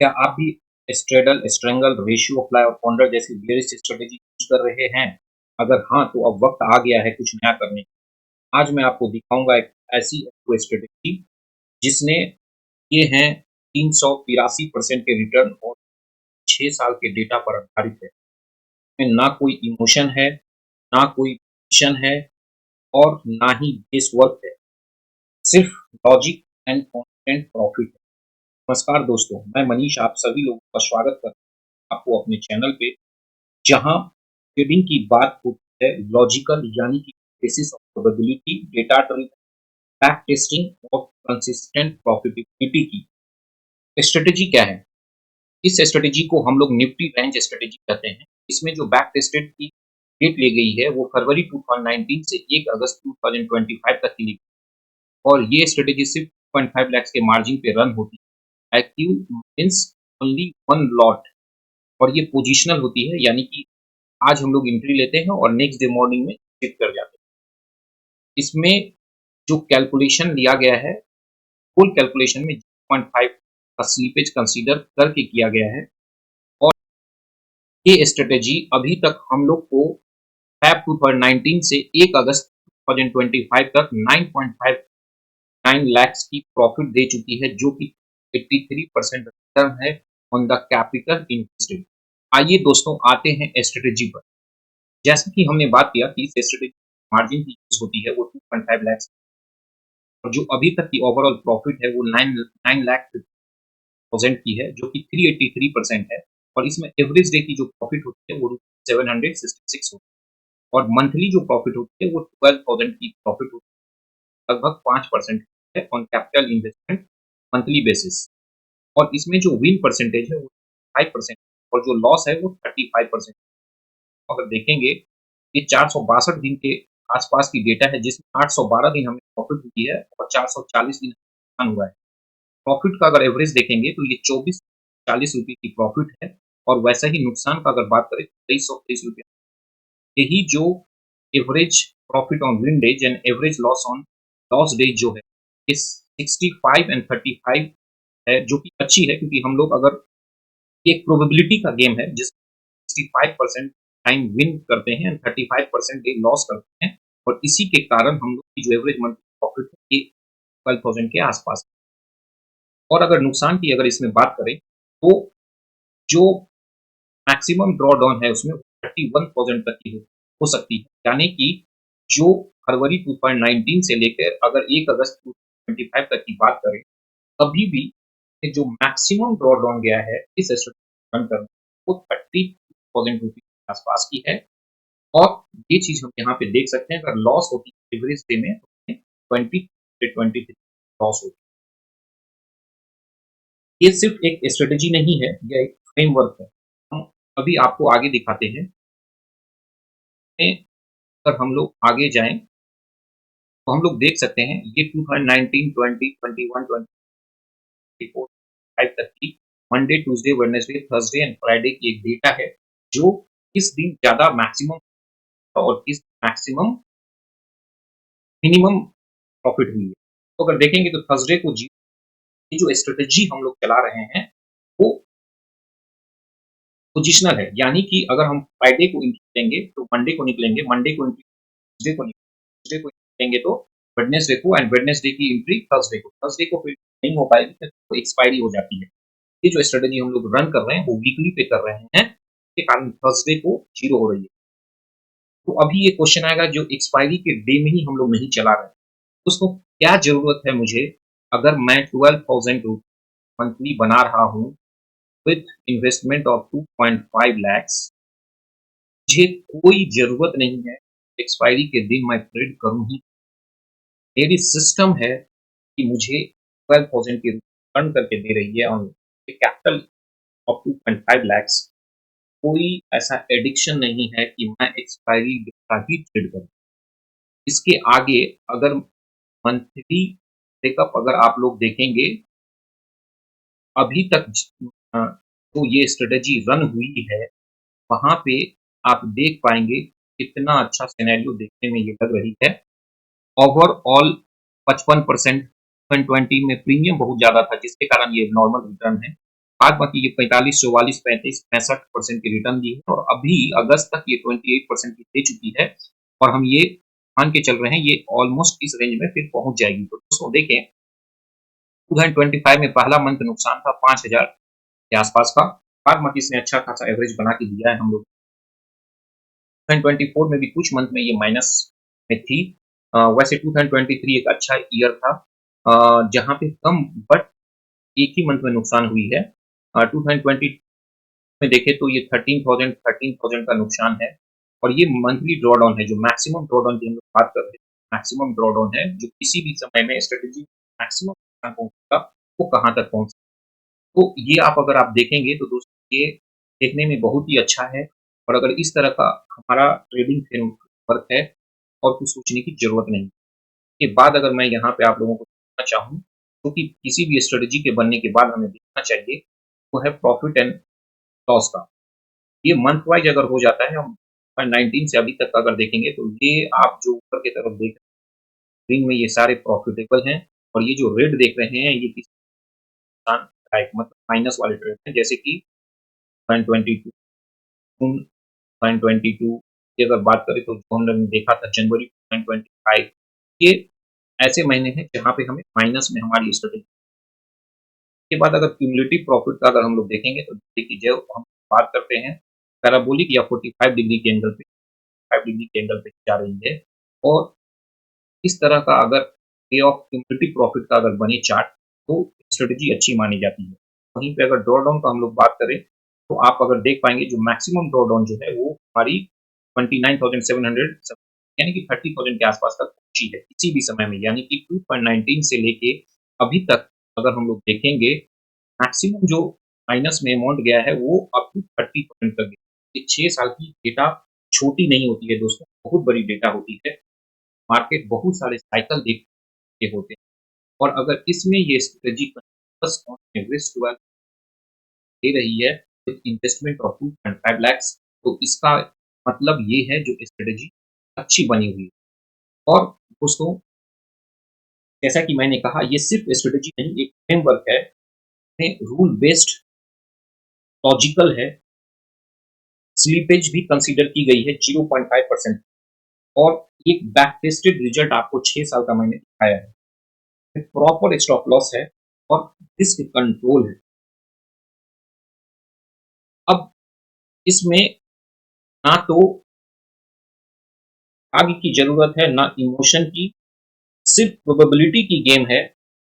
क्या आप भी स्ट्रेडल, स्ट्रैंगल, रेशियो, फ्लाई और पॉन्डर जैसी बेयरिश स्ट्रेटेजी यूज कर रहे हैं? अगर हाँ, तो अब वक्त आ गया है कुछ नया करने का। आज मैं आपको दिखाऊंगा एक ऐसी स्ट्रेटेजी जिसने ये हैं 383% के रिटर्न और 6 साल के डेटा पर आधारित है। इसमें ना कोई इमोशन है, ना कोई विजन है और ना ही बेस वर्क है। सिर्फ लॉजिक एंड कॉन्स्टेंट प्रॉफिट है। नमस्कार दोस्तों, मैं मनीष आप सभी लोगों का स्वागत करता हूं आपको अपने चैनल पे, जहां ट्रेडिंग की बात होती है लॉजिकल यानी कि basis of probability, data driven, back testing और कंसिस्टेंट प्रॉफिटेबिलिटी की। स्ट्रेटेजी क्या है? इस स्ट्रेटेजी को हम लोग निफ्टी रेंज स्ट्रेटेजी कहते हैं। इसमें जो बैक टेस्टेड की डेट ली गई है वो फरवरी 2019 से 1 अगस्त 2025 तक की ली गई और ये स्ट्रेटेजी सिर्फ 2.5 लाख के मार्जिन पे रन होती है। Active means only one lot और ये पोजिशनल होती है, यानी कि आज हम लोग एंट्री लेते हैं और नेक्स्ट डे मॉर्निंग में चेक कर जाते हैं। इसमें जो कैलकुलेशन लिया गया है, फुल कैलकुलेशन में 0.5 का स्लीपेज कंसीडर करके किया गया है और ये स्ट्रेटेजी अभी तक हम लोग को Feb 2019 से 1 अगस्त 2025 तक 9.59 lakhs की प्रॉफिट दे चुकी है, जो कि 83% रिटर्न है ऑन द कैपिटल इन्वेस्टेड। आइए दोस्तों आते हैं स्ट्रेटेजी पर। जैसे कि हमने बात किया कि इस स्ट्रेटेजी मार्जिन की यूज होती है वो 2.5 लाख और जो अभी तक की ओवरऑल प्रॉफिट है वो 9 लाख थाउजेंड की है, जो कि 383% है और इसमें एवरेज डे की जो प्रॉफिट होती है वो 766 होती है और मंथली जो प्रॉफिट होती है वो 12,000 की प्रॉफिट होती है, लगभग 5% है on capital investment monthly basis. और इसमें जो विन परसेंटेज है वो 5% और जो लॉस है वो 35%। अगर देखेंगे ये 462 दिन के आसपास की डेटा है, जिसमें 812 दिन हमें प्रॉफिट हुई है और 440 दिन नुकसान हुआ है। प्रॉफिट का अगर एवरेज देखेंगे तो ये 24-40 रुपए की प्रॉफिट है और वैसा ही नुकसान का अगर बात करें तो 2330 रुपये। यही जो average profit on win days and average loss on loss days जो है इस 65 एंड 35 है, जो कि अच्छी है क्योंकि हम लोग अगर एक प्रोबेबिलिटी का गेम है जिस 65% टाइम विन करते हैं एंड 35% डे लॉस करते हैं और इसी के कारण हम लोग की जो एवरेज मंथली प्रॉफिट है ये 12,000 के आसपास। और अगर नुकसान की अगर इसमें बात करें तो जो मैक्सिमम ड्रॉ डाउन है उसमें 31,000 तक की हो सकती है, यानी कि जो फरवरी 2019 से लेकर अगर 1 अगस्त 2025 तक की बात करें, कभी भी ये जो मैक्सिमम ड्रॉ डाउन गया है इस रन करने वो 30,000 रुपीज के आसपास की है। और ये चीज हम यहाँ पे देख सकते हैं, अगर लॉस होती है एवरेज डे में तो 20 से 23 लॉस होती है। ये सिर्फ एक स्ट्रेटेजी नहीं है, यह एक फ्रेमवर्क है। हम अभी आपको आगे दिखाते हैं। अगर हम लोग आगे जाएं तो हम लोग देख सकते हैं ये 2019, 20, 21, 24, 5 तक की Monday, Tuesday, Wednesday, Thursday and Friday की एक डेटा है, जो किस दिन ज्यादा मैक्सिमम और किस मैक्सिमम मिनिमम प्रॉफिट हुई है। तो अगर देखेंगे तो थर्सडे को जी ये जो स्ट्रेटेजी हम लोग चला रहे हैं वो पोजिशनल है, यानी कि अगर हम फ्राइडे को निकलेंगे तो मंडे को निकलेंगे, मंडे को ट्यूसडे को ट्यूसडे को निकलेंगे तो वेडनेसडे को एंड वेडनेसडे की एंट्री थर्सडे को फिर नहीं हो पाएगी तो एक्सपायरी हो जाती है। ये जो स्ट्रेटेजी हम लोग रन कर रहे हैं वो वीकली पे कर रहे हैं, के कारण थर्सडे को जीरो हो रही है। तो अभी ये क्वेश्चन आएगा जो एक्सपायरी के डे में ही हम लोग नहीं चला रहे हैं, तो उसको क्या जरूरत है मुझे, अगर मैं 12,000 मंथली बना रहा हूँ विथ इन्वेस्टमेंट ऑफ 2.5 lakhs, मुझे कोई जरूरत नहीं है एक्सपायरी के दिन मैं ट्रेड करूं ही। मेरी सिस्टम है कि मुझे 12,000 की अर्न करके दे रही है ऑन कैपिटल ऑफ 2.5 lakhs। कोई ऐसा एडिक्शन नहीं है कि मैं एक्सपायरी का ही ट्रेड करूं। इसके आगे अगर मंथली ब्रेकअप अगर आप लोग देखेंगे, अभी तक जो ये स्ट्रेटेजी रन हुई है वहां पे आप देख पाएंगे कितना अच्छा सिनेरियो देखने में ये लग रही है। ओवरऑल 55% 2020 में प्रीमियम बहुत ज्यादा था जिसके कारण ये नॉर्मल रिटर्न है। बाकी ये 45, 44, 35, 65% की रिटर्न दी है और अभी अगस्त तक ये 28% की दे चुकी है और हम ये मान के चल रहे हैं ये ऑलमोस्ट इस रेंज में फिर पहुंच जाएगी। तो दोस्तों देखें 2025 में पहला मंथ नुकसान था 5000 के आसपास का। बागमती ने अच्छा खासा एवरेज बना के दिया है हम लोग। 2024 में भी कुछ मंथ में ये माइनस में थी। वैसे 2023 एक अच्छा ईयर था जहां पे कम बट एक ही मंथ में नुकसान हुई है। 2020 में देखें तो ये 13,000 का नुकसान है और ये मंथली ड्रॉडाउन है, जो मैक्सिमम ड्रॉडाउन की हम लोग बात कर रहे हैं, मैक्सिमम ड्रॉडाउन है जो किसी भी समय में स्ट्रेटेजी मैक्सिमम नुकसान पहुंचेगा वो कहाँ तक पहुंच। तो ये आप अगर आप देखेंगे तो दोस्तों ये देखने में बहुत ही अच्छा है और अगर इस तरह का हमारा ट्रेडिंग फ्रेमवर्क है और कुछ सोचने की जरूरत नहीं। के बाद अगर मैं यहाँ पे आप लोगों को बताना चाहूँ तो कि किसी भी स्ट्रेटेजी के बनने के बाद हमें देखना चाहिए वो है प्रॉफिट एंड लॉस का। ये मंथ वाइज अगर हो जाता है हम 19 से अभी तक अगर देखेंगे तो ये आप जो ऊपर की तरफ देख रहे हैं में ये सारे प्रॉफिटेबल हैं और ये जो रेड देख रहे हैं ये किसी नुकसानदायक मतलब माइनस वाले ट्रेड हैं, जैसे कि 122 जून 122 की अगर बात करें तो जो हमने देखा था जनवरी 125 ये ऐसे महीने हैं जहाँ पे हमें माइनस में हमारी स्ट्रेटेजी के बाद अगर क्यूमुलेटिव प्रॉफिट का अगर हम लोग देखेंगे तो देखिए जो हम बात करते हैं पैराबोलिक या 45 डिग्री के एंगल पे 5 डिग्री के एंगल पे जा रही है और इस तरह का अगर पे ऑफ क्यूमुलेटिव प्रॉफिट का अगर बने चार्ट तो स्ट्रेटेजी अच्छी मानी जाती है। वहीं पे अगर ड्रॉडाउन का हम लोग बात करें तो आप अगर देख पाएंगे जो मैक्सिमम ड्रॉडाउन जो है वो हमारी 29,700 यानी कि 30,000 के आसपास तक पहुंची है किसी भी समय में, यानी कि 2.19 से लेके अभी तक अगर हम लोग देखेंगे मैक्सिमम जो माइनस में अमाउंट गया है वो अप टू 30% तक गया। ये 6 साल की डेटा छोटी नहीं होती है दोस्तों, बहुत बड़ी डेटा होती है। मार्केट बहुत सारे साइकिल देख के होते हैं और अगर इसमें ये स्ट्रेटेजी बस ऑन एवरेज 12 दे रही है विद इन्वेस्टमेंट ऑफ 2.5 lakhs तो इसका मतलब ये है जो स्ट्रेटेजी अच्छी बनी हुई है। और दोस्तों जैसा कि मैंने कहा ये सिर्फ स्ट्रेटेजी नहीं एक फ्रेमवर्क है, रूल बेस्ड लॉजिकल है, स्लीपेज भी कंसीडर की गई है 0.5% और एक बैक टेस्टेड रिजल्ट आपको 6 साल का मैंने दिखाया है, प्रॉपर स्टॉप लॉस है और रिस्क कंट्रोल है। अब इसमें ना तो आगे की जरूरत है ना इमोशन की, सिर्फ प्रोबेबिलिटी की गेम है,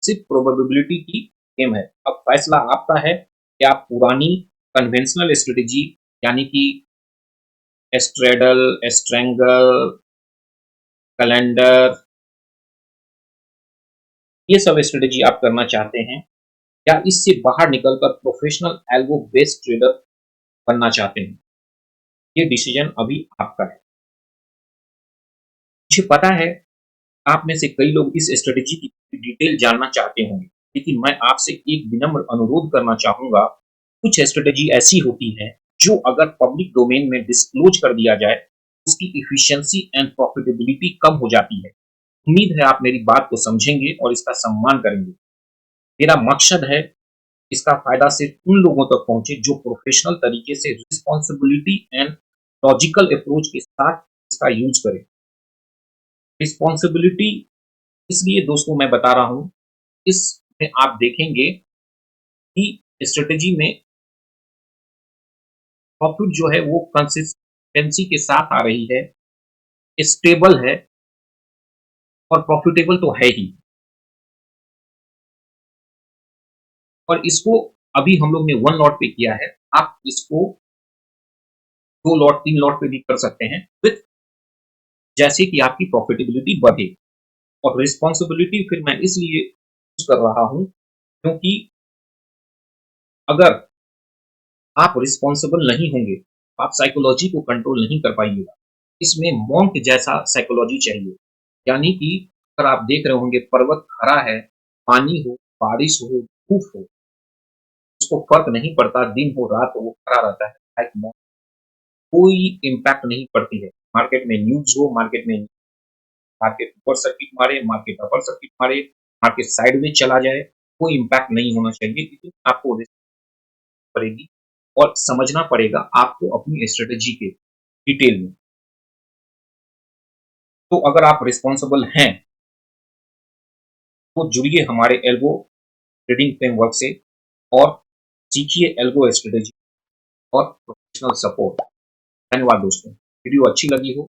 सिर्फ प्रोबेबिलिटी की गेम है। अब फैसला आपका है कि आप पुरानी कन्वेंशनल स्ट्रेटेजी यानी कि स्ट्रेडल, स्ट्रेंगल, कैलेंडर ये सब स्ट्रेटेजी आप करना चाहते हैं या इससे बाहर निकलकर प्रोफेशनल एल्गो बेस्ड ट्रेडर बनना चाहते हैं, ये डिसीजन अभी आपका है। मुझे पता है आप में से कई लोग इस स्ट्रेटेजी की डिटेल जानना चाहते होंगे, लेकिन मैं आपसे एक विनम्र अनुरोध करना चाहूंगा। कुछ स्ट्रेटेजी ऐसी होती है जो अगर पब्लिक डोमेन में डिस्क्लोज कर दिया जाए उसकी इफिशियंसी एंड प्रॉफिटेबिलिटी कम हो जाती है। उम्मीद है आप मेरी बात को समझेंगे और इसका सम्मान करेंगे। मेरा मकसद है इसका फायदा सिर्फ उन लोगों तक पहुंचे जो प्रोफेशनल तरीके से रिस्पॉन्सिबिलिटी एंड लॉजिकल अप्रोच के साथ इसका यूज करें। रिस्पॉन्सिबिलिटी इसलिए दोस्तों मैं बता रहा हूं, इसमें आप देखेंगे कि स्ट्रेटेजी में प्रॉफिट जो है वो कंसिस्टेंसी के साथ आ रही है, स्टेबल है और प्रॉफिटेबल तो है ही। और इसको अभी हम लोग ने 1 लॉट पे किया है, आप इसको 2 लॉट 3 लॉट पे भी कर सकते हैं विथ जैसे कि आपकी प्रॉफिटेबिलिटी बढ़े। और रिस्पॉन्सिबिलिटी फिर मैं इसलिए यूज कर रहा हूं क्योंकि अगर आप रिस्पॉन्सिबल नहीं होंगे आप साइकोलॉजी को कंट्रोल नहीं कर पाइएगा। इसमें मॉन्क जैसा साइकोलॉजी चाहिए, यानी कि अगर आप देख रहे होंगे पर्वत खड़ा है, पानी हो, बारिश हो, धूप हो, उसको फर्क नहीं पड़ता, दिन हो रात हो वो खड़ा रहता है लाइक मॉन्क। कोई इम्पैक्ट नहीं पड़ती है। मार्केट में न्यूज हो, मार्केट ऊपर सर्किट मारे, मार्केट अपर सर्किट मारे, मार्केट साइड में चला जाए, कोई इम्पैक्ट नहीं होना चाहिए क्योंकि आपको पड़ेगी और समझना पड़ेगा आपको अपनी स्ट्रेटेजी के डिटेल में। तो अगर आप रिस्पॉन्सिबल हैं, तो जुड़िए हमारे एल्गो ट्रेडिंग फ्रेमवर्क से और सीखिए एल्गो स्ट्रेटेजी और प्रोफेशनल सपोर्ट। धन्यवाद दोस्तों। वीडियो अच्छी लगी हो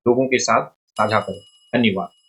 लोगों के साथ साझा करें। धन्यवाद।